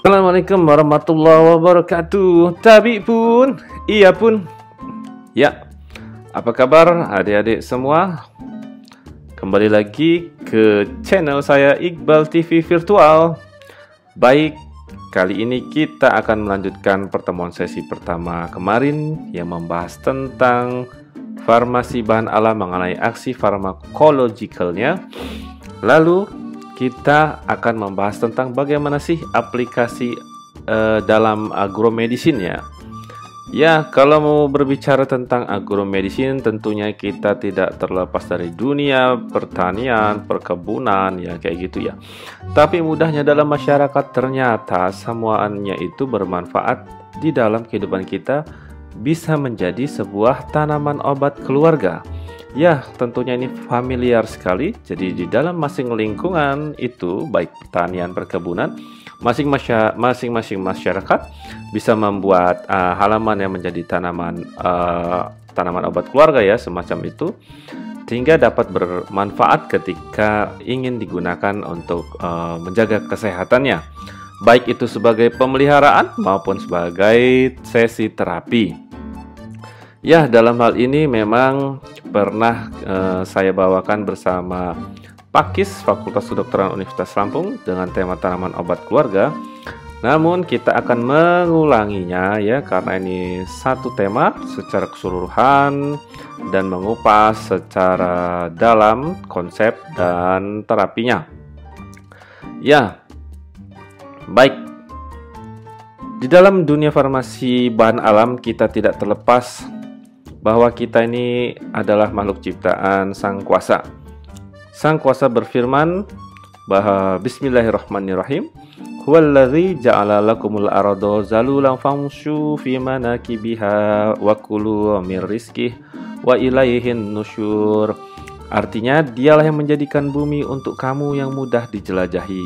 Assalamualaikum warahmatullahi wabarakatuh. Tabi pun, iya pun. Ya, apa kabar adik-adik semua? Kembali lagi ke channel saya Iqbal TV Virtual. Baik, kali ini kita akan melanjutkan pertemuan sesi pertama kemarin yang membahas tentang farmasi bahan alam mengenai aksi farmakologikalnya. Lalu kita akan membahas tentang bagaimana sih aplikasi dalam agromedicine ya. Ya, kalau mau berbicara tentang agromedicine tentunya kita tidak terlepas dari dunia pertanian, perkebunan ya kayak gitu ya. Tapi mudahnya dalam masyarakat ternyata semuanya itu bermanfaat di dalam kehidupan kita, bisa menjadi sebuah tanaman obat keluarga. Ya, tentunya ini familiar sekali. Jadi di dalam masing lingkungan itu, baik pertanian, perkebunan, masing-masing masyarakat bisa membuat halaman yang menjadi tanaman obat keluarga ya, semacam itu, sehingga dapat bermanfaat ketika ingin digunakan untuk menjaga kesehatannya, baik itu sebagai pemeliharaan maupun sebagai sesi terapi. Ya, dalam hal ini memang pernah saya bawakan bersama Pakis Fakultas Kedokteran Universitas Lampung dengan tema tanaman obat keluarga. Namun kita akan mengulanginya ya, karena ini satu tema secara keseluruhan dan mengupas secara dalam konsep dan terapinya. Ya, baik. Di dalam dunia farmasi bahan alam kita tidak terlepas bahwa kita ini adalah makhluk ciptaan Sang Kuasa. Sang Kuasa berfirman bahwa Bismillahirrahmanirrahim, Huwallazi ja'ala lakumul arda zalulan famshu fi manakibiha wa kulu min rizqih wa ilaihin nusyur. Artinya, dialah yang menjadikan bumi untuk kamu yang mudah dijelajahi.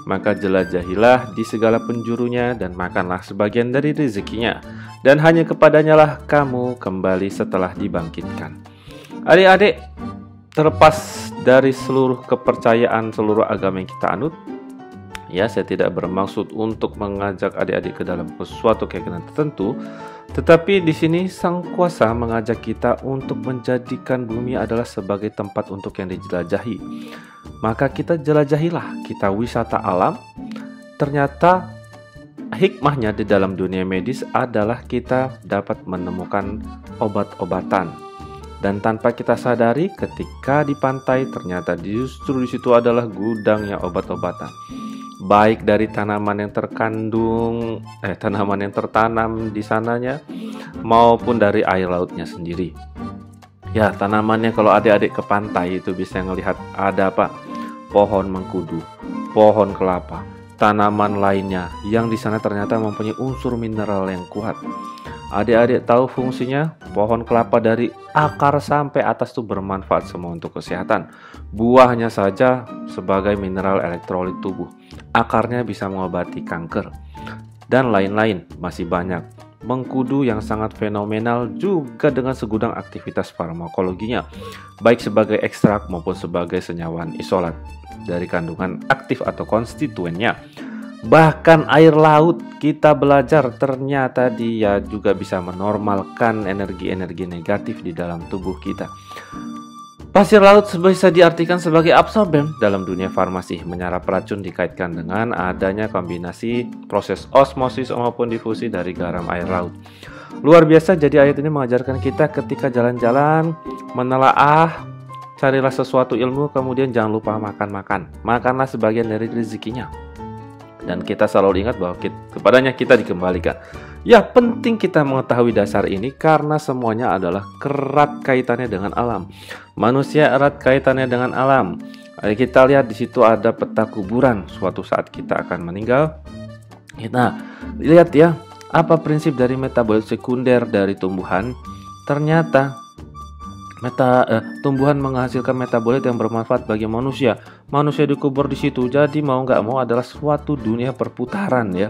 Maka jelajahilah di segala penjurunya dan makanlah sebagian dari rezekinya. Dan hanya kepadanya lah kamu kembali setelah dibangkitkan. Adik-adik, terlepas dari seluruh kepercayaan seluruh agama yang kita anut, ya, saya tidak bermaksud untuk mengajak adik-adik ke dalam sesuatu keyakinan tertentu, tetapi di sini Sang Kuasa mengajak kita untuk menjadikan bumi adalah sebagai tempat untuk yang dijelajahi. Maka kita jelajahilah, kita wisata alam. Ternyata hikmahnya di dalam dunia medis adalah kita dapat menemukan obat-obatan. Dan tanpa kita sadari, ketika di pantai ternyata justru di situ adalah gudangnya obat-obatan. Baik dari tanaman yang tertanam di sananya maupun dari air lautnya sendiri. Ya, tanamannya kalau adik-adik ke pantai itu bisa melihat ada apa? Pohon mengkudu, pohon kelapa, tanaman lainnya yang di sana ternyata mempunyai unsur mineral yang kuat. Adik-adik tahu fungsinya? Pohon kelapa dari akar sampai atas itu bermanfaat semua untuk kesehatan. Buahnya saja sebagai mineral elektrolit tubuh. Akarnya bisa mengobati kanker. Dan lain-lain, masih banyak. Mengkudu yang sangat fenomenal juga dengan segudang aktivitas farmakologinya, baik sebagai ekstrak maupun sebagai senyawa isolat dari kandungan aktif atau konstituennya. Bahkan air laut kita belajar ternyata dia juga bisa menormalkan energi-energi negatif di dalam tubuh kita. Pasir laut bisa diartikan sebagai absorben dalam dunia farmasi. Menyerap racun dikaitkan dengan adanya kombinasi proses osmosis maupun difusi dari garam air laut. Luar biasa, jadi ayat ini mengajarkan kita ketika jalan-jalan menelaah, carilah sesuatu ilmu, kemudian jangan lupa makan-makan. Makanlah sebagian dari rezekinya. Dan kita selalu ingat bahwa kepadanya kita dikembalikan. Ya, penting kita mengetahui dasar ini karena semuanya adalah erat kaitannya dengan alam. Manusia erat kaitannya dengan alam. Kita lihat di situ ada peta kuburan. Suatu saat kita akan meninggal. Kita lihat ya, apa prinsip dari metabolit sekunder dari tumbuhan. Ternyata tumbuhan menghasilkan metabolit yang bermanfaat bagi manusia. Manusia dikubur di situ. Jadi mau nggak mau adalah suatu dunia perputaran ya.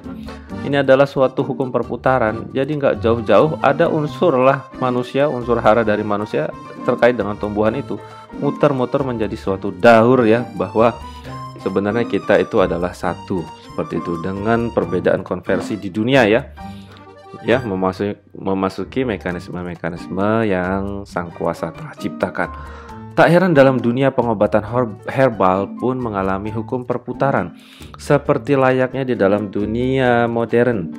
Ini adalah suatu hukum perputaran. Jadi nggak jauh-jauh ada unsur lah manusia, unsur hara dari manusia terkait dengan tumbuhan itu. Muter-muter menjadi suatu daur ya, bahwa sebenarnya kita itu adalah satu seperti itu, dengan perbedaan konversi di dunia ya, memasuki mekanisme-mekanisme yang sang kuasa telah ciptakan. Tak heran dalam dunia pengobatan herbal pun mengalami hukum perputaran, seperti layaknya di dalam dunia modern,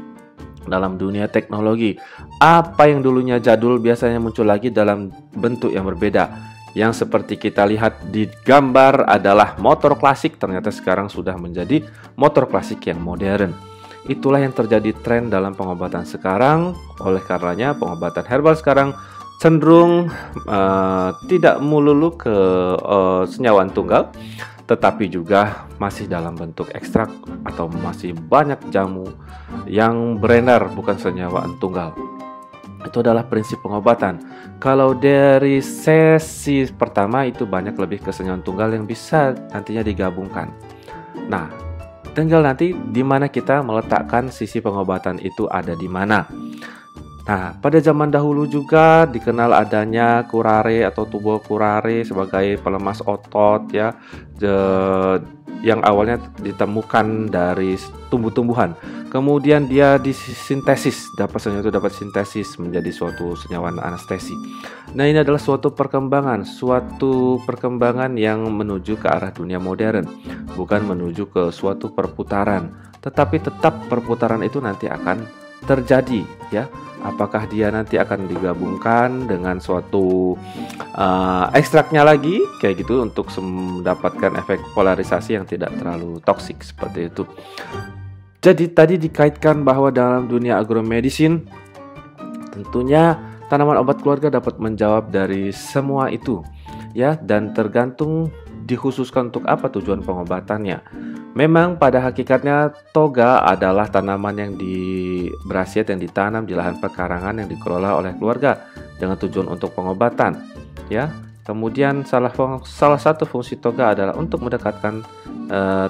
dalam dunia teknologi. Apa yang dulunya jadul biasanya muncul lagi dalam bentuk yang berbeda. Yang seperti kita lihat di gambar adalah motor klasik, ternyata sekarang sudah menjadi motor klasik yang modern. Itulah yang terjadi tren dalam pengobatan sekarang. Oleh karenanya pengobatan herbal sekarang cenderung tidak melulu ke senyawaan tunggal, tetapi juga masih dalam bentuk ekstrak atau masih banyak jamu yang beredar bukan senyawaan tunggal. Itu adalah prinsip pengobatan. Kalau dari sesi pertama itu banyak lebih ke senyawaan tunggal yang bisa nantinya digabungkan. Nah, tinggal nanti di mana kita meletakkan sisi pengobatan itu ada di mana. Nah, pada zaman dahulu juga dikenal adanya curare atau tubuh curare sebagai pelemas otot ya, yang awalnya ditemukan dari tumbuh-tumbuhan. Kemudian dia disintesis, dapat sintesis menjadi suatu senyawaan anestesi. Nah, ini adalah suatu perkembangan yang menuju ke arah dunia modern, bukan menuju ke suatu perputaran, tetapi tetap perputaran itu nanti akan terjadi ya. Apakah dia nanti akan digabungkan dengan suatu ekstraknya lagi kayak gitu untuk mendapatkan efek polarisasi yang tidak terlalu toksik seperti itu. Jadi tadi dikaitkan bahwa dalam dunia agromedicine tentunya tanaman obat keluarga dapat menjawab dari semua itu ya, dan tergantung dikhususkan untuk apa tujuan pengobatannya. Memang pada hakikatnya toga adalah tanaman yang berkhasiat yang ditanam di lahan pekarangan yang dikelola oleh keluarga dengan tujuan untuk pengobatan ya. Kemudian salah satu fungsi toga adalah untuk mendekatkan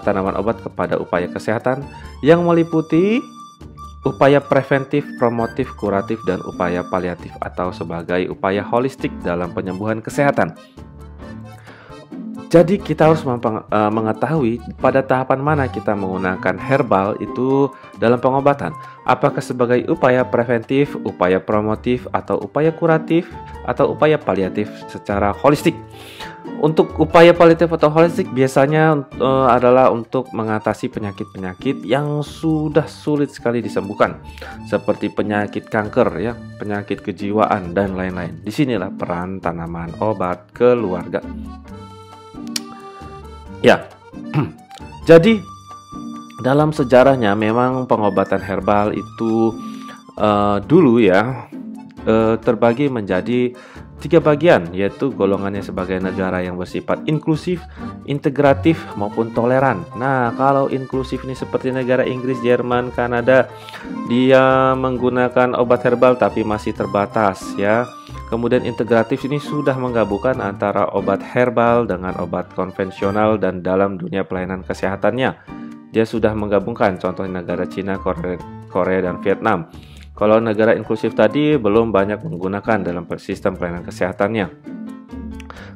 tanaman obat kepada upaya kesehatan yang meliputi upaya preventif, promotif, kuratif, dan upaya paliatif atau sebagai upaya holistik dalam penyembuhan kesehatan. Jadi kita harus mengetahui pada tahapan mana kita menggunakan herbal itu dalam pengobatan. Apakah sebagai upaya preventif, upaya promotif, atau upaya kuratif, atau upaya paliatif secara holistik. Untuk upaya paliatif atau holistik biasanya adalah untuk mengatasi penyakit-penyakit yang sudah sulit sekali disembuhkan, seperti penyakit kanker ya, penyakit kejiwaan, dan lain-lain. Disinilah peran tanaman obat keluarga. Ya, jadi dalam sejarahnya memang pengobatan herbal itu dulu ya terbagi menjadi 3 bagian, yaitu golongannya sebagai negara yang bersifat inklusif, integratif, maupun toleran. Nah, kalau inklusif ini seperti negara Inggris, Jerman, Kanada, dia menggunakan obat herbal tapi masih terbatas ya. Kemudian integratif ini sudah menggabungkan antara obat herbal dengan obat konvensional dan dalam dunia pelayanan kesehatannya. Dia sudah menggabungkan, contohnya negara Cina, Korea, dan Vietnam. Kalau negara inklusif tadi belum banyak menggunakan dalam sistem pelayanan kesehatannya.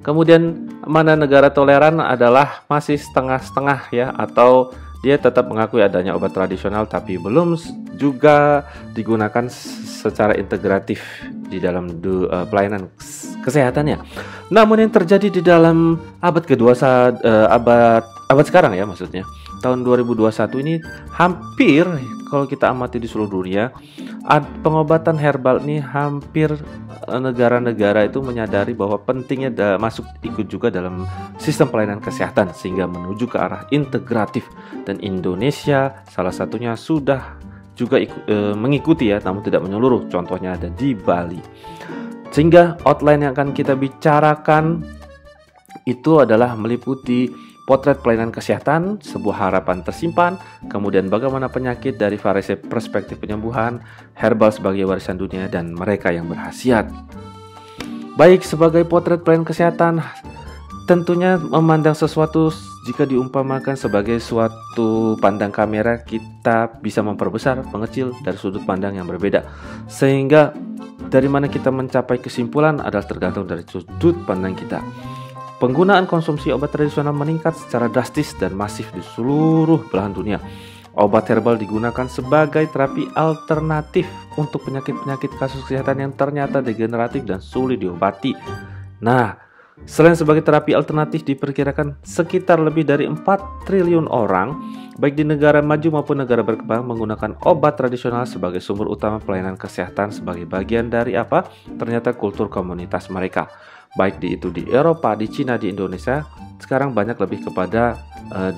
Kemudian mana negara toleran adalah masih setengah-setengah ya, atau dia tetap mengakui adanya obat tradisional tapi belum juga digunakan secara integratif di dalam pelayanan kesehatannya. Namun yang terjadi di dalam abad kedua abad sekarang ya, maksudnya tahun 2021 ini hampir kalau kita amati di seluruh dunia, pengobatan herbal ini hampir negara-negara itu menyadari bahwa pentingnya ikut juga dalam sistem pelayanan kesehatan sehingga menuju ke arah integratif, dan Indonesia salah satunya sudah juga mengikuti ya, namun tidak menyeluruh. Contohnya ada di Bali. Sehingga outline yang akan kita bicarakan itu adalah meliputi potret pelayanan kesehatan, sebuah harapan tersimpan, kemudian bagaimana penyakit dari variasi perspektif penyembuhan, herbal sebagai warisan dunia, dan mereka yang berkhasiat. Baik, sebagai potret pelayanan kesehatan, tentunya memandang sesuatu jika diumpamakan sebagai suatu pandang kamera, kita bisa memperbesar, mengecil dari sudut pandang yang berbeda. Sehingga dari mana kita mencapai kesimpulan adalah tergantung dari sudut pandang kita. Penggunaan konsumsi obat tradisional meningkat secara drastis dan masif di seluruh belahan dunia. Obat herbal digunakan sebagai terapi alternatif untuk penyakit-penyakit kasus kesehatan yang ternyata degeneratif dan sulit diobati. Nah, selain sebagai terapi alternatif, diperkirakan sekitar lebih dari 4 triliun orang, baik di negara maju maupun negara berkembang, menggunakan obat tradisional sebagai sumber utama pelayanan kesehatan sebagai bagian dari apa? Ternyata kultur komunitas mereka. Baik itu di Eropa, di Cina, di Indonesia, sekarang banyak lebih kepada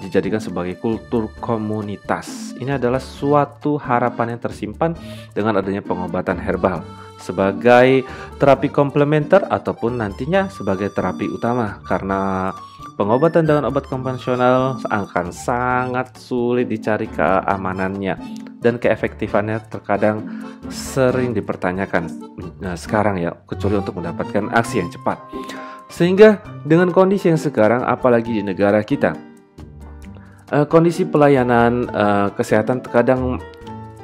dijadikan sebagai kultur komunitas. Ini adalah suatu harapan yang tersimpan dengan adanya pengobatan herbal sebagai terapi komplementer ataupun nantinya sebagai terapi utama, karena pengobatan dengan obat konvensional akan sangat sulit dicari keamanannya dan keefektifannya terkadang sering dipertanyakan sekarang ya, kecuali untuk mendapatkan aksi yang cepat. Sehingga dengan kondisi yang sekarang, apalagi di negara kita, kondisi pelayanan kesehatan terkadang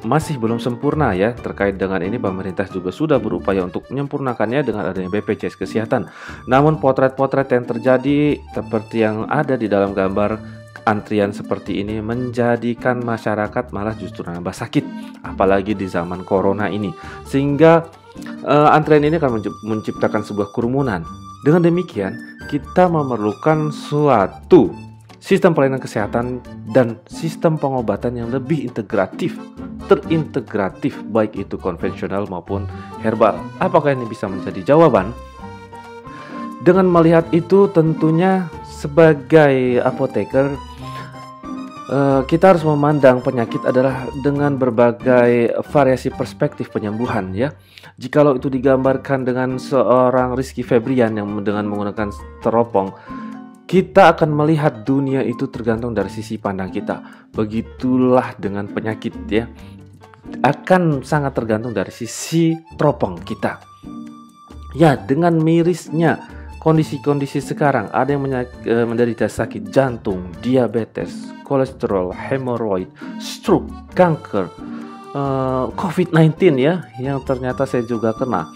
masih belum sempurna ya. Terkait dengan ini, pemerintah juga sudah berupaya untuk menyempurnakannya dengan adanya BPJS Kesehatan. Namun potret-potret yang terjadi seperti yang ada di dalam gambar, antrian seperti ini menjadikan masyarakat malah justru nambah sakit, apalagi di zaman corona ini. Sehingga antrian ini akan menciptakan sebuah kerumunan. Dengan demikian, kita memerlukan suatu sistem pelayanan kesehatan dan sistem pengobatan yang lebih integratif, terintegratif, baik itu konvensional maupun herbal. Apakah ini bisa menjadi jawaban? Dengan melihat itu, tentunya sebagai apoteker, kita harus memandang penyakit adalah dengan berbagai variasi perspektif penyembuhan ya. Jikalau itu digambarkan dengan seorang Rizky Febrian yang dengan menggunakan teropong, kita akan melihat dunia itu tergantung dari sisi pandang kita. Begitulah dengan penyakit ya, akan sangat tergantung dari sisi teropong kita. Ya, dengan mirisnya kondisi-kondisi sekarang, ada yang menderita sakit jantung, diabetes, kolesterol, hemoroid, stroke, kanker, COVID-19 ya, yang ternyata saya juga kena.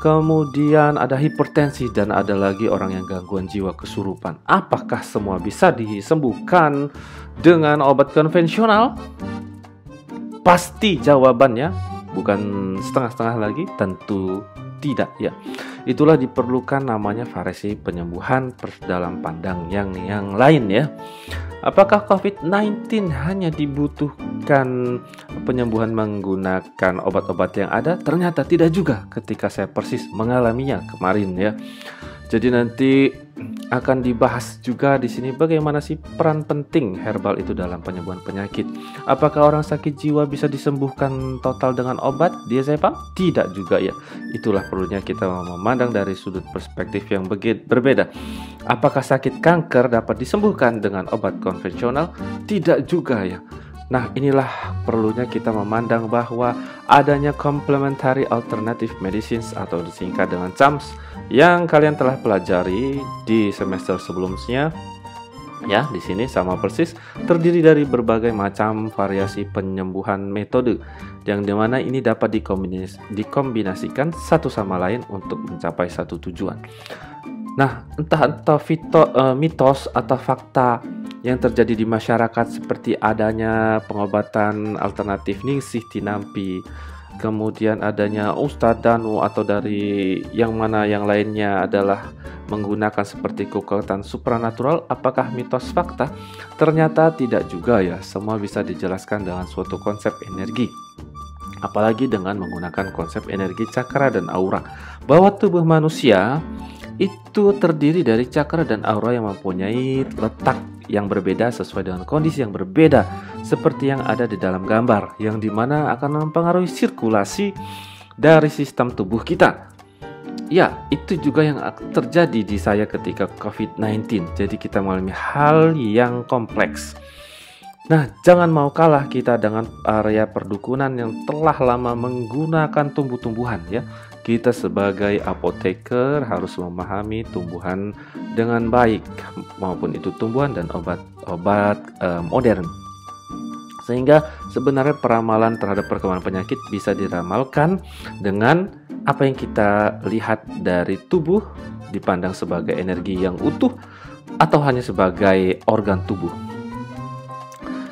Kemudian ada hipertensi dan ada lagi orang yang gangguan jiwa kesurupan. Apakah semua bisa disembuhkan dengan obat konvensional? Pasti jawabannya bukan setengah-setengah lagi, tentu tidak ya. Itulah diperlukan namanya variasi penyembuhan dalam pandang yang lain ya. Apakah COVID-19 hanya dibutuhkan penyembuhan menggunakan obat-obat yang ada? Ternyata tidak juga ketika saya persis mengalaminya kemarin ya. Jadi nanti akan dibahas juga di sini bagaimana sih peran penting herbal itu dalam penyembuhan penyakit. Apakah orang sakit jiwa bisa disembuhkan total dengan obat? Dia saya paham? Tidak juga ya. Itulah perlunya kita memandang dari sudut perspektif yang berbeda. Apakah sakit kanker dapat disembuhkan dengan obat konvensional? Tidak juga ya. Nah, inilah perlunya kita memandang bahwa adanya complementary alternative medicines atau disingkat dengan CAMS yang kalian telah pelajari di semester sebelumnya. Ya, di sini sama persis terdiri dari berbagai macam variasi penyembuhan metode yang dimana ini dapat dikombinasikan satu sama lain untuk mencapai satu tujuan. Nah, entah mitos atau fakta yang terjadi di masyarakat seperti adanya pengobatan alternatif Ningsih Tinampi, kemudian adanya Ustadz Danu atau dari yang mana yang lainnya adalah menggunakan seperti kekuatan supranatural. Apakah mitos fakta? Ternyata tidak juga ya. Semua bisa dijelaskan dengan suatu konsep energi. Apalagi dengan menggunakan konsep energi cakra dan aura. Bahwa tubuh manusia itu terdiri dari cakra dan aura yang mempunyai letak yang berbeda sesuai dengan kondisi yang berbeda, seperti yang ada di dalam gambar, yang dimana akan mempengaruhi sirkulasi dari sistem tubuh kita. Ya, itu juga yang terjadi di saya ketika COVID-19. Jadi kita mengalami hal yang kompleks. Nah, jangan mau kalah kita dengan area perdukunan yang telah lama menggunakan tumbuh-tumbuhan ya. Kita sebagai apoteker harus memahami tumbuhan dengan baik, maupun itu tumbuhan dan obat-obat modern. Sehingga sebenarnya peramalan terhadap perkembangan penyakit bisa diramalkan dengan apa yang kita lihat dari tubuh dipandang sebagai energi yang utuh atau hanya sebagai organ tubuh.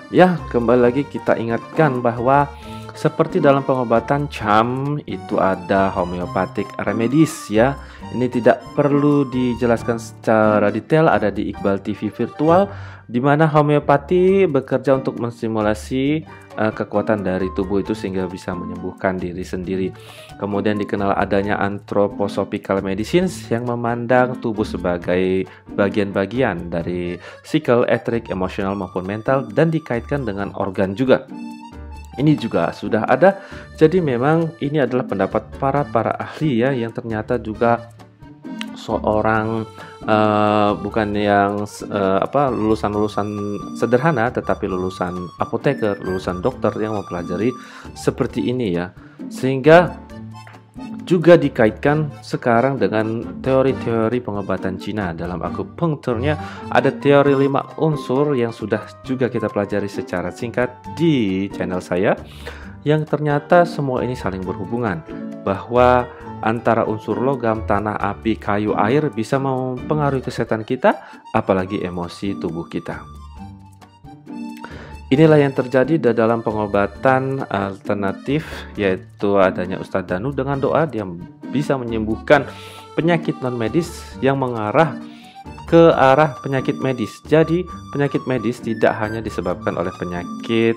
Ya, kembali lagi kita ingatkan bahwa seperti dalam pengobatan CAM itu ada homeopatik remedies ya. Ini tidak perlu dijelaskan secara detail, ada di Iqbal TV virtual di mana homeopati bekerja untuk menstimulasi kekuatan dari tubuh itu sehingga bisa menyembuhkan diri sendiri. Kemudian dikenal adanya anthroposophical medicines yang memandang tubuh sebagai bagian-bagian dari psikal, etheric, emosional maupun mental dan dikaitkan dengan organ juga. Ini juga sudah ada. Jadi memang ini adalah pendapat para ahli ya, yang ternyata juga seorang bukan yang lulusan sederhana, tetapi lulusan apoteker, lulusan dokter yang mempelajari seperti ini ya, sehingga juga dikaitkan sekarang dengan teori-teori pengobatan Cina. Dalam akupunkturnya ada teori 5 unsur yang sudah juga kita pelajari secara singkat di channel saya, yang ternyata semua ini saling berhubungan, bahwa antara unsur logam, tanah, api, kayu, air bisa mempengaruhi kesehatan kita, apalagi emosi tubuh kita. Inilah yang terjadi dalam pengobatan alternatif, yaitu adanya Ustadz Danu dengan doa dia bisa menyembuhkan penyakit non medis yang mengarah ke arah penyakit medis. Jadi penyakit medis tidak hanya disebabkan oleh penyakit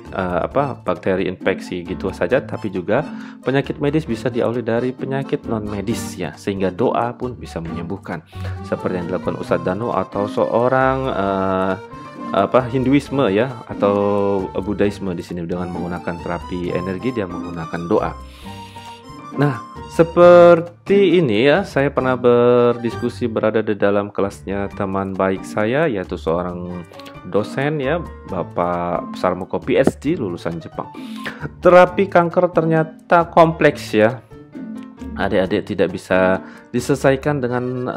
bakteri infeksi gitu saja, tapi juga penyakit medis bisa diawali dari penyakit non medis ya, sehingga doa pun bisa menyembuhkan. Seperti yang dilakukan Ustadz Danu atau seorang Hinduisme ya, atau Buddhisme di sini dengan menggunakan terapi energi, dia menggunakan doa. Nah, seperti ini ya, saya pernah berdiskusi berada di dalam kelasnya teman baik saya, yaitu seorang dosen ya, Bapak Sarmoko PhD lulusan Jepang. Terapi kanker ternyata kompleks ya. Adik-adik tidak bisa diselesaikan dengan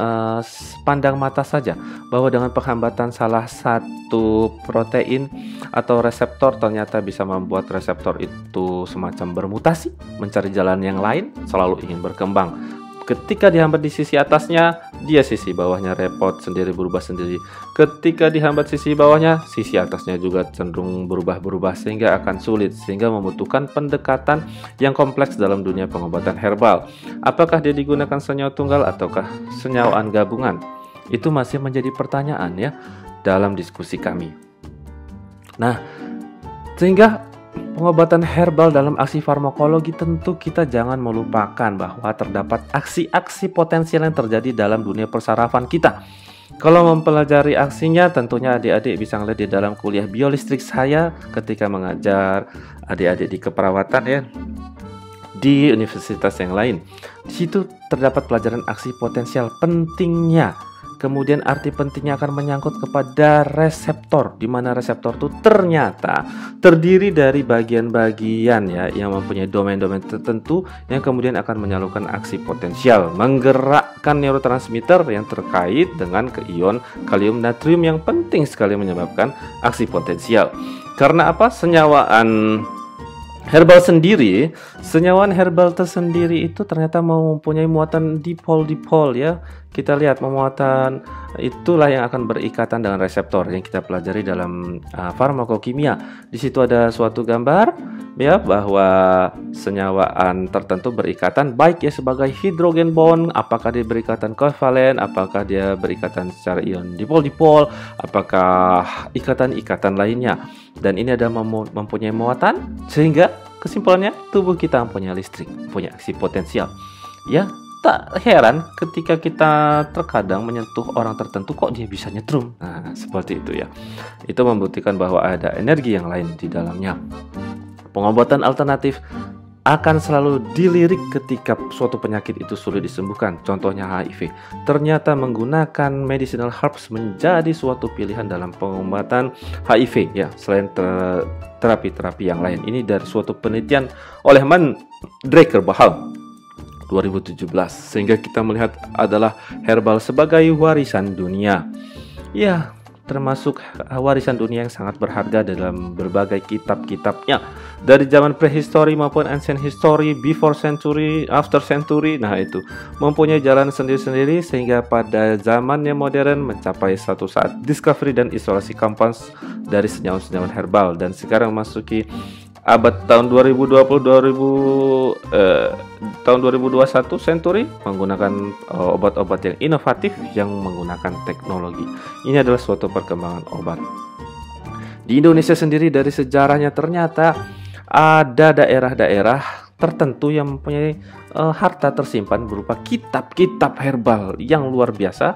pandang mata saja, bahwa dengan penghambatan salah satu protein atau reseptor ternyata bisa membuat reseptor itu semacam bermutasi, mencari jalan yang lain, selalu ingin berkembang. Ketika dihambat di sisi atasnya, dia sisi bawahnya repot sendiri, berubah sendiri. Ketika dihambat sisi bawahnya, sisi atasnya juga cenderung berubah-berubah, sehingga akan sulit, sehingga membutuhkan pendekatan yang kompleks dalam dunia pengobatan herbal. Apakah dia digunakan senyawa tunggal ataukah senyawaan gabungan? Itu masih menjadi pertanyaan ya dalam diskusi kami. Nah, sehingga pengobatan herbal dalam aksi farmakologi tentu kita jangan melupakan bahwa terdapat aksi-aksi potensial yang terjadi dalam dunia persarafan kita. Kalau mempelajari aksinya, tentunya adik-adik bisa melihat di dalam kuliah biolistrik saya ketika mengajar adik-adik di keperawatan ya, di universitas yang lain. Di situ terdapat pelajaran aksi potensial pentingnya. Kemudian arti pentingnya akan menyangkut kepada reseptor, di mana reseptor itu ternyata terdiri dari bagian-bagian ya, yang mempunyai domain-domain tertentu yang kemudian akan menyalurkan aksi potensial, menggerakkan neurotransmitter yang terkait dengan keion kalium natrium yang penting sekali menyebabkan aksi potensial. Karena apa? Senyawaan herbal tersendiri itu ternyata mempunyai muatan dipol ya. Kita lihat muatan itulah yang akan berikatan dengan reseptor yang kita pelajari dalam farmakokimia. Di situ ada suatu gambar ya, bahwa senyawaan tertentu berikatan baik ya sebagai hidrogen bond, apakah dia berikatan kovalen, apakah dia berikatan secara ion dipol-dipol, apakah ikatan-ikatan lainnya. Dan ini ada mempunyai muatan, sehingga kesimpulannya tubuh kita mempunyai listrik, punya aksi potensial. Ya, tak heran ketika kita terkadang menyentuh orang tertentu kok dia bisa nyetrum. Nah, seperti itu ya. Itu membuktikan bahwa ada energi yang lain di dalamnya. Pengobatan alternatif akan selalu dilirik ketika suatu penyakit itu sulit disembuhkan. Contohnya HIV. Ternyata menggunakan medicinal herbs menjadi suatu pilihan dalam pengobatan HIV ya, selain terapi-terapi yang lain. Ini dari suatu penelitian oleh Mandrake Bahal 2017, sehingga kita melihat adalah herbal sebagai warisan dunia. Ya, termasuk warisan dunia yang sangat berharga dalam berbagai kitab-kitabnya. Dari zaman prehistory maupun ancient history, before century, after century, nah itu mempunyai jalan sendiri-sendiri sehingga pada zamannya modern mencapai suatu saat discovery dan isolasi compounds dari senyawa-senyawa herbal, dan sekarang masuki abad tahun 2021 century menggunakan obat-obat yang inovatif yang menggunakan teknologi. Ini adalah suatu perkembangan obat. Di Indonesia sendiri dari sejarahnya ternyata ada daerah-daerah tertentu yang mempunyai harta tersimpan berupa kitab-kitab herbal yang luar biasa,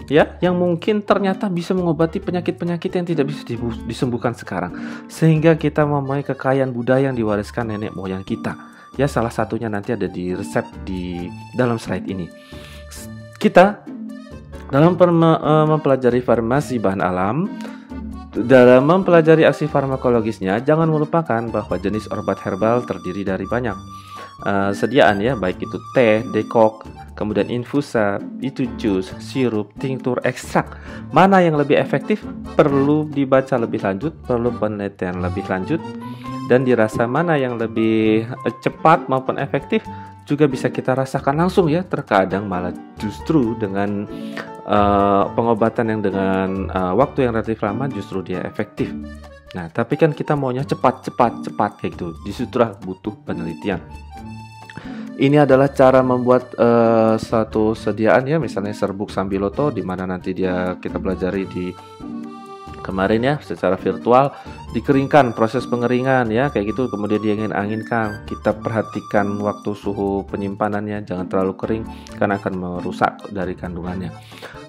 ya, yang mungkin ternyata bisa mengobati penyakit-penyakit yang tidak bisa disembuhkan sekarang, sehingga kita mempunyai kekayaan budaya yang diwariskan nenek moyang kita. Ya, salah satunya nanti ada di resep di dalam slide ini. Kita dalam mempelajari farmasi bahan alam, dalam mempelajari aksi farmakologisnya, jangan melupakan bahwa jenis obat herbal terdiri dari banyak sediaan, ya, baik itu teh, dekok, kemudian infusa, itu jus, sirup, tinktur, ekstrak. Mana yang lebih efektif perlu dibaca lebih lanjut, perlu penelitian lebih lanjut, dan dirasa mana yang lebih cepat maupun efektif juga bisa kita rasakan langsung, ya. Terkadang malah justru dengan pengobatan yang dengan waktu yang relatif lama justru dia efektif. Nah, tapi kan kita maunya cepat kayak gitu. Disitulah butuh penelitian. Ini adalah cara membuat satu sediaan, ya, misalnya serbuk sambiloto, di mana nanti kita pelajari di kemarin, ya, secara virtual, dikeringkan, proses pengeringan, ya, kayak gitu, kemudian diangin-anginkan. Kita perhatikan waktu suhu penyimpanannya, jangan terlalu kering karena akan merusak dari kandungannya.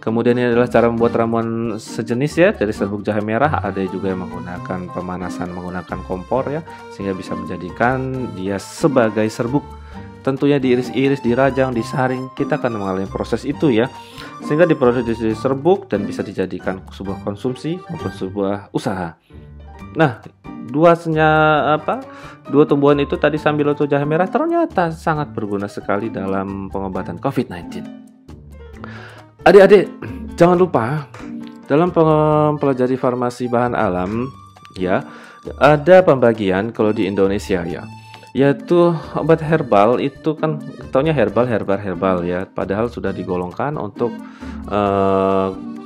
Kemudian ini adalah cara membuat ramuan sejenis, ya, dari serbuk jahe merah. Ada juga yang menggunakan pemanasan menggunakan kompor, ya, sehingga bisa menjadikan dia sebagai serbuk. Tentunya diiris-iris, dirajang, disaring, kita akan mengalami proses itu, ya, sehingga diproduksi jadi serbuk dan bisa dijadikan sebuah konsumsi maupun sebuah usaha. Nah, dua tumbuhan itu tadi, sambiloto, jahe merah, ternyata sangat berguna sekali dalam pengobatan COVID-19. Adik-adik, jangan lupa dalam mempelajari farmasi bahan alam, ya, ada pembagian kalau di Indonesia, ya, yaitu obat herbal itu kan taunya herbal, ya, padahal sudah digolongkan untuk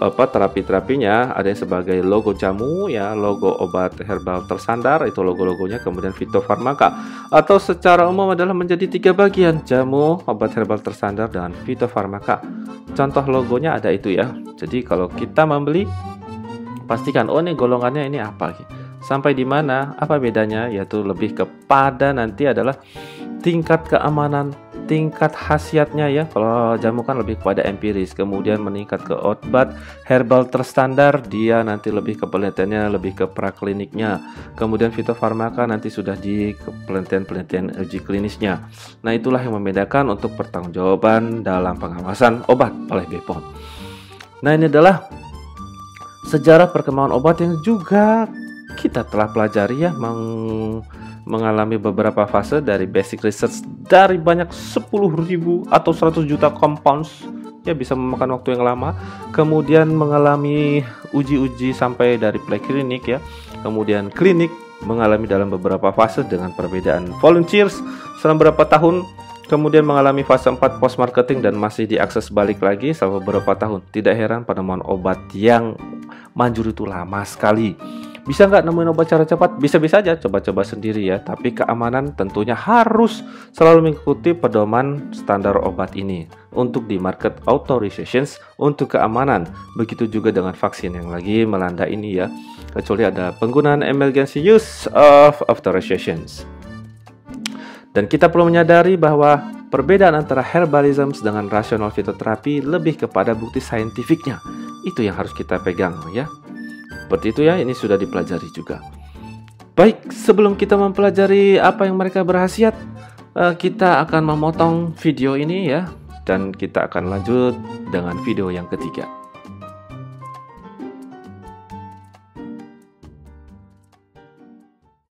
terapi-terapinya. Ada yang sebagai logo jamu, ya, logo obat herbal tersandar, itu logo-logonya, kemudian fitofarmaka, atau secara umum adalah menjadi 3 bagian: jamu, obat herbal tersandar, dan fitofarmaka. Contoh logonya ada itu, ya. Jadi kalau kita membeli, pastikan, oh, ini golongannya ini apa, sampai di mana, apa bedanya, yaitu lebih kepada nanti adalah tingkat keamanan, tingkat khasiatnya, ya. Kalau jamu kan lebih kepada empiris, kemudian meningkat ke obat herbal terstandar, dia nanti lebih ke penelitiannya, lebih ke prakliniknya. Kemudian fitofarmaka nanti sudah di penelitian uji klinisnya. Nah, itulah yang membedakan untuk pertanggungjawaban dalam pengawasan obat oleh BPOM. Nah, ini adalah sejarah perkembangan obat yang juga kita telah pelajari, ya, mengalami beberapa fase dari basic research dari banyak 10.000 atau 100 juta compounds, ya, bisa memakan waktu yang lama, kemudian mengalami uji-uji sampai dari preklinik, ya, kemudian klinik, mengalami dalam beberapa fase dengan perbedaan volunteers selama beberapa tahun, kemudian mengalami fase 4 post marketing dan masih diakses balik lagi selama beberapa tahun. Tidak heran penemuan obat yang manjur itu lama sekali. Bisa nggak nemuin obat cara cepat? Bisa-bisa aja, coba-coba sendiri, ya. Tapi keamanan tentunya harus selalu mengikuti pedoman standar obat ini untuk di market authorizations untuk keamanan. Begitu juga dengan vaksin yang lagi melanda ini, ya. Kecuali ada penggunaan emergency use of authorizations. Dan kita perlu menyadari bahwa perbedaan antara herbalism dengan rasional fitoterapi lebih kepada bukti saintifiknya. Itu yang harus kita pegang, ya. Seperti itu, ya, ini sudah dipelajari juga. Baik, sebelum kita mempelajari apa yang mereka berkhasiat, kita akan memotong video ini, ya, dan kita akan lanjut dengan video yang ketiga.